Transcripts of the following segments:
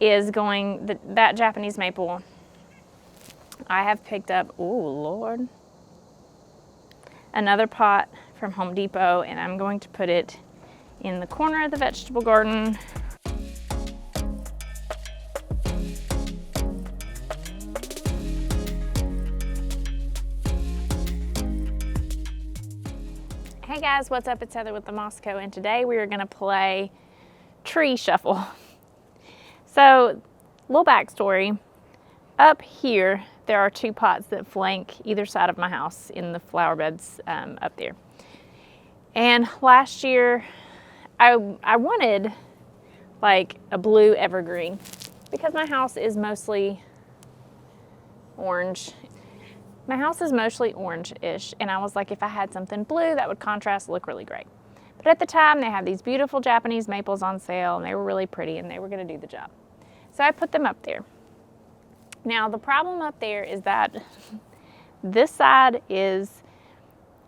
is going, that Japanese maple, I have picked up, oh Lord, another pot from Home Depot, and I'm going to put it in the corner of the vegetable garden. Hey guys, what's up? It's Heather with the Moscow, and today we are going to play tree shuffle. So, little backstory. Up here, there are two pots that flank either side of my house in the flower beds up there. And last year, I wanted like a blue evergreen because my house is mostly orange. My house is mostly orange-ish, and I was like, if I had something blue, that would contrast, look really great. But at the time, they had these beautiful Japanese maples on sale, and they were really pretty, and they were gonna do the job. So I put them up there. Now, the problem up there is that this side is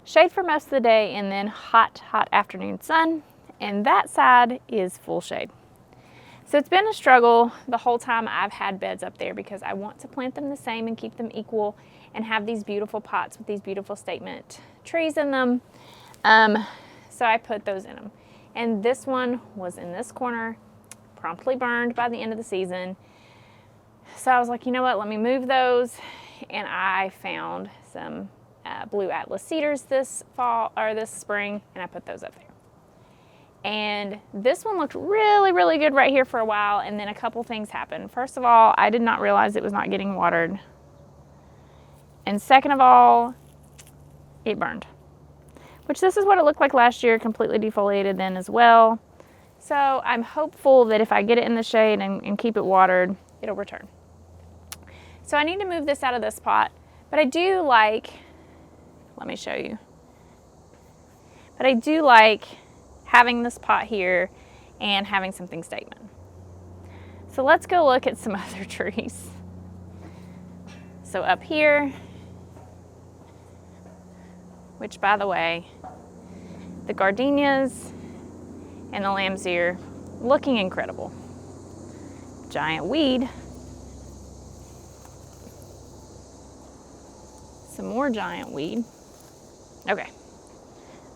shade for most of the day, and then hot, hot afternoon sun, and that side is full shade. So it's been a struggle the whole time I've had beds up there because I want to plant them the same and keep them equal and have these beautiful pots with these beautiful statement trees in them. So I put those in them. And this one was in this corner, promptly burned by the end of the season. So I was like, you know what, let me move those. And I found some blue Atlas cedars this fall or this spring, and I put those up there. And this one looked really, really good right here for a while, and then a couple things happened. First of all, I did not realize it was not getting watered. And second of all, it burned. Which this is what it looked like last year, completely defoliated then as well. So I'm hopeful that if I get it in the shade and keep it watered, it'll return. So I need to move this out of this pot, but I do like, let me show you. But I do like having this pot here and having something statement. So let's go look at some other trees. So up here, which by the way, the gardenias and the lamb's ear looking incredible. Giant weed. Some more giant weed. Okay,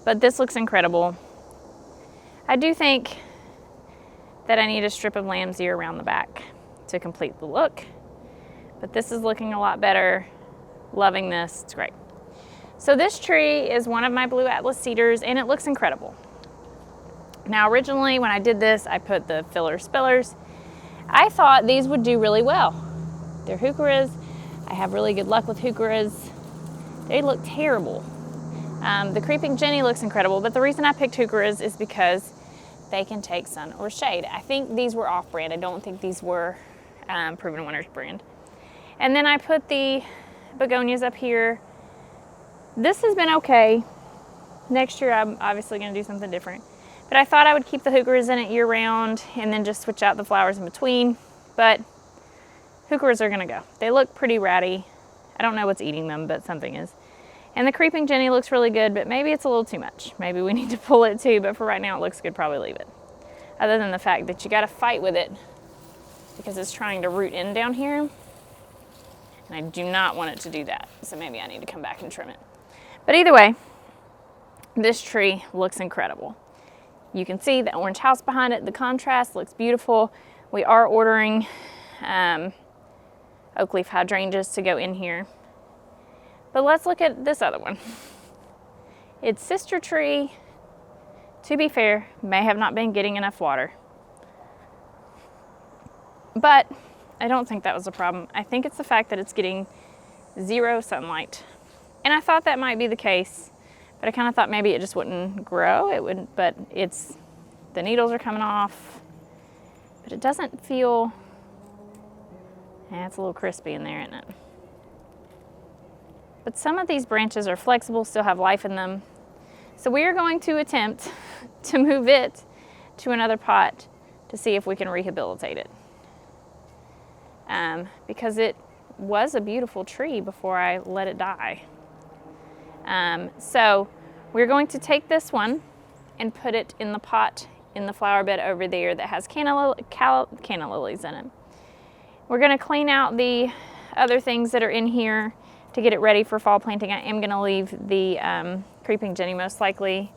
but this looks incredible. I do think that I need a strip of lamb's ear around the back to complete the look, but this is looking a lot better. Loving this, it's great. So this tree is one of my blue Atlas cedars, and it looks incredible. Now originally when I did this, I put the filler spillers. I thought these would do really well. They're heucheras. I have really good luck with heucheras. They look terrible. The creeping Jenny looks incredible, but the reason I picked heucheras is because they can take sun or shade. I think these were off-brand. I don't think these were Proven Winners brand. And then I put the begonias up here. This has been okay. Next year I'm obviously gonna do something different. But I thought I would keep the heucheras in it year round and then just switch out the flowers in between. But heucheras are gonna go. They look pretty ratty. I don't know what's eating them, but something is. And the creeping Jenny looks really good, but maybe it's a little too much. Maybe we need to pull it too, but for right now it looks good, probably leave it. Other than the fact that you gotta fight with it because it's trying to root in down here. And I do not want it to do that. So maybe I need to come back and trim it. But either way, this tree looks incredible. You can see the orange house behind it. The contrast looks beautiful. We are ordering oak leaf hydrangeas to go in here. But let's look at this other one. Its sister tree, to be fair, may have not been getting enough water. But I don't think that was a problem. I think it's the fact that it's getting zero sunlight. And I thought that might be the case, but I kind of thought maybe it just wouldn't grow. It wouldn't, but the needles are coming off. But it doesn't feel, it's a little crispy in there, isn't it? But some of these branches are flexible, still have life in them. So we are going to attempt to move it to another pot to see if we can rehabilitate it. Because it was a beautiful tree before I let it die. So we're going to take this one and put it in the pot in the flower bed over there that has canna lilies in it. We're gonna clean out the other things that are in here to get it ready for fall planting. I am gonna leave the creeping Jenny most likely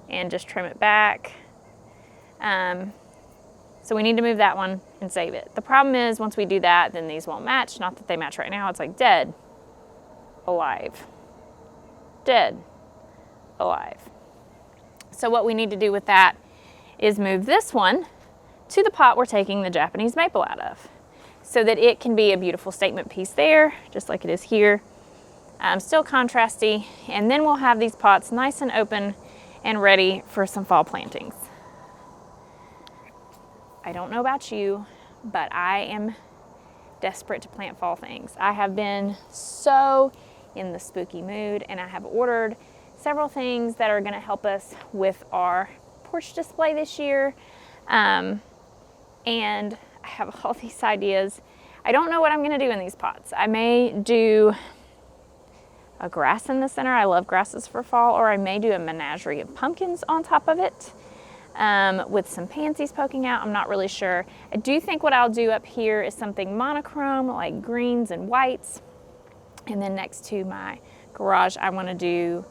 and just trim it back. So we need to move that one and save it. The problem is once we do that, then these won't match. Not that they match right now. It's like dead, alive, dead, alive. So what we need to do with that is move this one to the pot we're taking the Japanese maple out of so that it can be a beautiful statement piece there, just like it is here. Still contrasty. And then we'll have these pots nice and open and ready for some fall plantings. I don't know about you, but I am desperate to plant fall things. I have been so in the spooky mood, and I have ordered several things that are going to help us with our porch display this year. And I have all these ideas. I don't know what I'm going to do in these pots. I may do a grass in the center. I love grasses for fall. Or I may do a menagerie of pumpkins on top of it. With some pansies poking out. I'm not really sure. I do think what I'll do up here is something monochrome, like greens and whites. And then next to my garage, I want to do,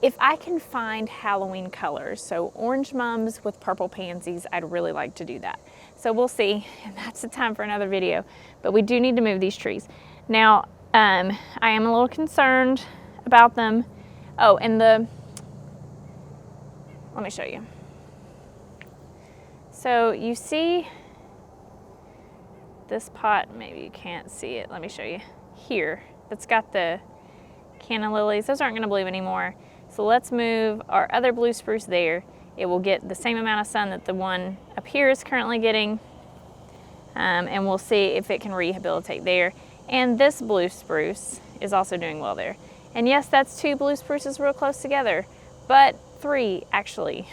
if I can find Halloween colors, so orange mums with purple pansies, I'd really like to do that. So we'll see, and that's the time for another video. But we do need to move these trees. Now, I am a little concerned about them. Oh, and let me show you. So you see this pot, maybe you can't see it, let me show you. Here, it's got the canna lilies. Those aren't gonna bloom anymore. So let's move our other blue spruce there. It will get the same amount of sun that the one up here is currently getting. And we'll see if it can rehabilitate there. And this blue spruce is also doing well there. And yes, that's 2 blue spruces real close together, but 3 actually.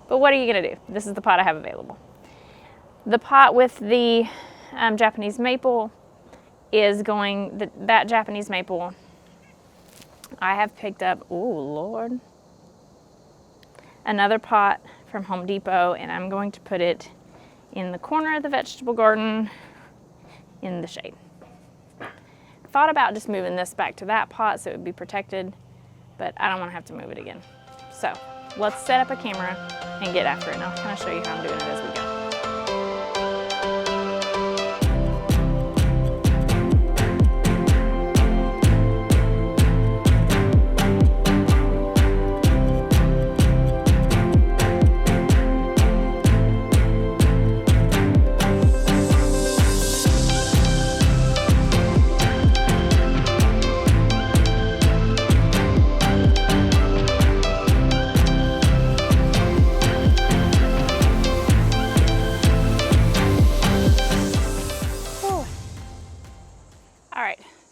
But what are you gonna do? This is the pot I have available. The pot with the Japanese maple is going, that Japanese maple, I have picked up, oh Lord, another pot from Home Depot, and I'm going to put it in the corner of the vegetable garden in the shade. I thought about just moving this back to that pot so it would be protected, but I don't want to have to move it again. So let's set up a camera and get after it, and I'll kind of show you how I'm doing it as we go.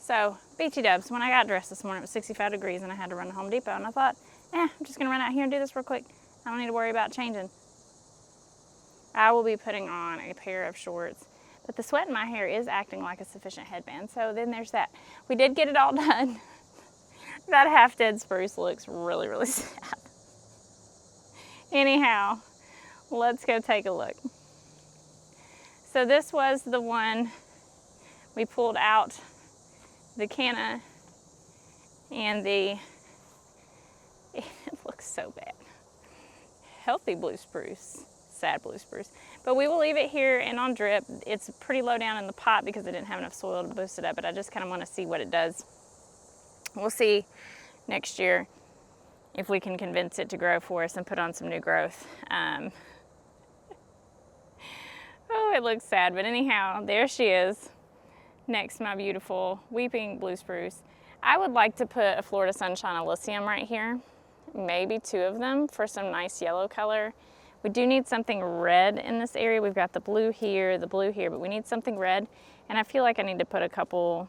So, BT dubs, when I got dressed this morning, it was 65 degrees and I had to run to Home Depot, and I thought, I'm just gonna run out here and do this real quick. I don't need to worry about changing. I will be putting on a pair of shorts, but the sweat in my hair is acting like a sufficient headband, so then there's that. We did get it all done. That half dead spruce looks really, really sad. Anyhow, let's go take a look. So this was the one we pulled out the canna and it looks so bad. Healthy blue spruce, sad blue spruce. But we will leave it here and on drip. It's pretty low down in the pot because I didn't have enough soil to boost it up, but I just kind of want to see what it does. We'll see next year if we can convince it to grow for us and put on some new growth. Oh, it looks sad, but anyhow, there she is. Next, my beautiful weeping blue spruce. I would like to put a Florida Sunshine Alyssum right here, maybe 2 of them for some nice yellow color. We do need something red in this area. We've got the blue here, but we need something red. And I feel like I need to put a couple,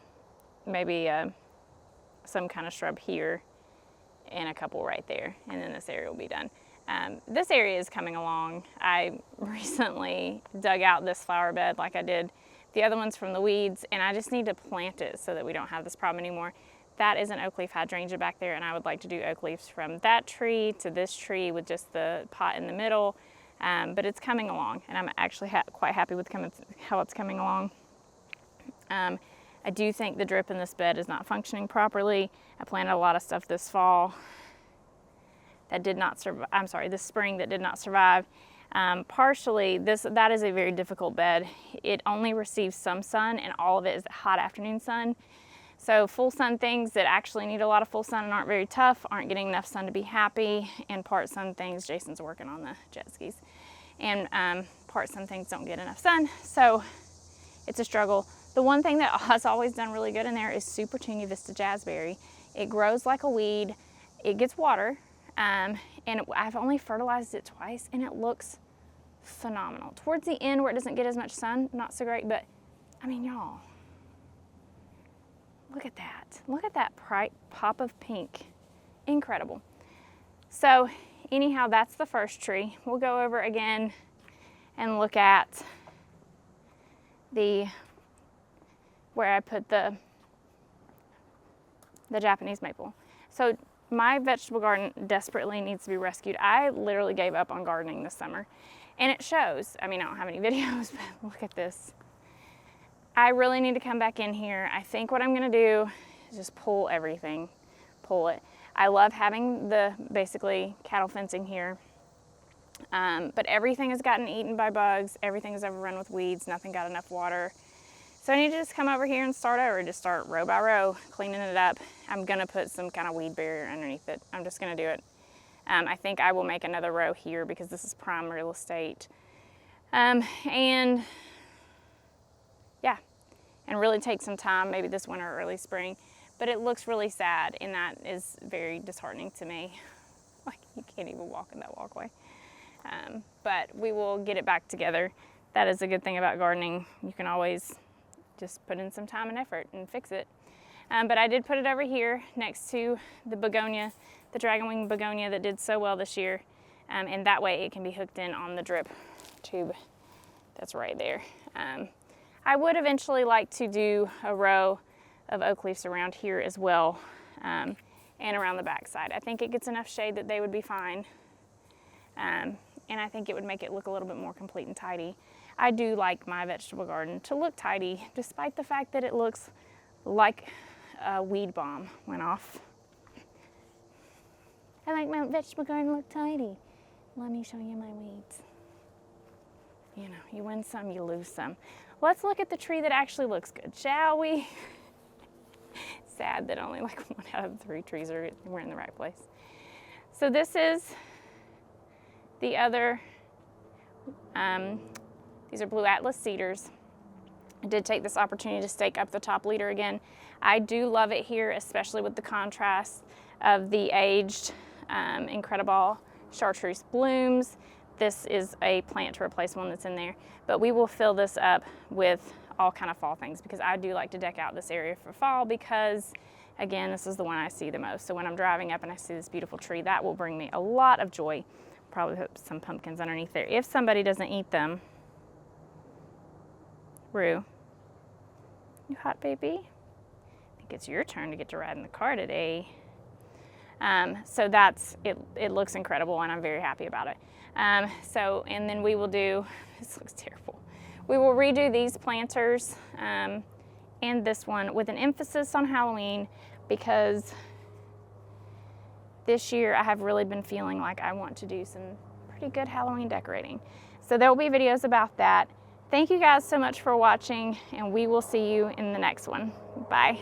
maybe some kind of shrub here and a couple right there, and then this area will be done. This area is coming along. I recently dug out this flower bed like I did the other ones from the weeds, and I just need to plant it so that we don't have this problem anymore. That is an oak leaf hydrangea back there, and I would like to do oak leaves from that tree to this tree with just the pot in the middle. But it's coming along, and I'm actually quite happy with how it's coming along. I do think the drip in this bed is not functioning properly. I planted a lot of stuff this fall that did not survive. I'm sorry, this spring that did not survive. Partially, that is a very difficult bed. It only receives some sun, and all of it is hot afternoon sun. So full sun things that actually need a lot of full sun and aren't very tough aren't getting enough sun to be happy, and part sun things, Jason's working on the jet skis, and part sun things don't get enough sun, so it's a struggle. The one thing that has always done really good in there is Super Tunia Vista Jazzberry. It grows like a weed, it gets water, and I've only fertilized it twice, and it looks phenomenal. Towards the end where it doesn't get as much sun, not so great, but I mean, y'all, look at that. Look at that bright pop of pink. Incredible. So anyhow, that's the first tree. We'll go over again and look at where I put the Japanese maple. So my vegetable garden desperately needs to be rescued. I literally gave up on gardening this summer, and it shows. I mean, I don't have any videos, but look at this. I really need to come back in here. I think what I'm gonna do is just pull everything, pull it. I love having the basically cattle fencing here, but everything has gotten eaten by bugs. Everything is overrun with weeds. Nothing got enough water. So I need to just come over here and start over, just start row by row, cleaning it up. I'm gonna put some kind of weed barrier underneath it. I'm just gonna do it. I think I will make another row here because this is prime real estate. And yeah, and really take some time, maybe this winter or early spring. But it looks really sad, and that is very disheartening to me. Like, you can't even walk in that walkway. But we will get it back together. That is a good thing about gardening. You can always just put in some time and effort and fix it. But I did put it over here next to the begonia, the dragonwing begonia that did so well this year. And that way it can be hooked in on the drip tube that's right there. I would eventually like to do a row of oak leaves around here as well, and around the back side. I think it gets enough shade that they would be fine. And I think it would make it look a little bit more complete and tidy. I do like my vegetable garden to look tidy, despite the fact that it looks like a weed bomb went off. I like my vegetable garden to look tidy. Let me show you my weeds. You know, you win some, you lose some. Let's look at the tree that actually looks good, shall we? Sad that only like 1 out of 3 trees were in the right place. So this is the other, these are blue Atlas cedars. I did take this opportunity to stake up the top leader again. I do love it here, especially with the contrast of the aged Incredible chartreuse blooms. This is a plant to replace one that's in there, but we will fill this up with all kind of fall things because I do like to deck out this area for fall because, again, this is the one I see the most. So when I'm driving up and I see this beautiful tree, that will bring me a lot of joy. Probably put some pumpkins underneath there. If somebody doesn't eat them, Rue, you hot baby? I think it's your turn to get to ride in the car today. So that's, it looks incredible and I'm very happy about it. And then we will do, this looks terrible. We will redo these planters and this one with an emphasis on Halloween because this year I have really been feeling like I want to do some pretty good Halloween decorating. So there will be videos about that. Thank you guys so much for watching, and we will see you in the next one. Bye.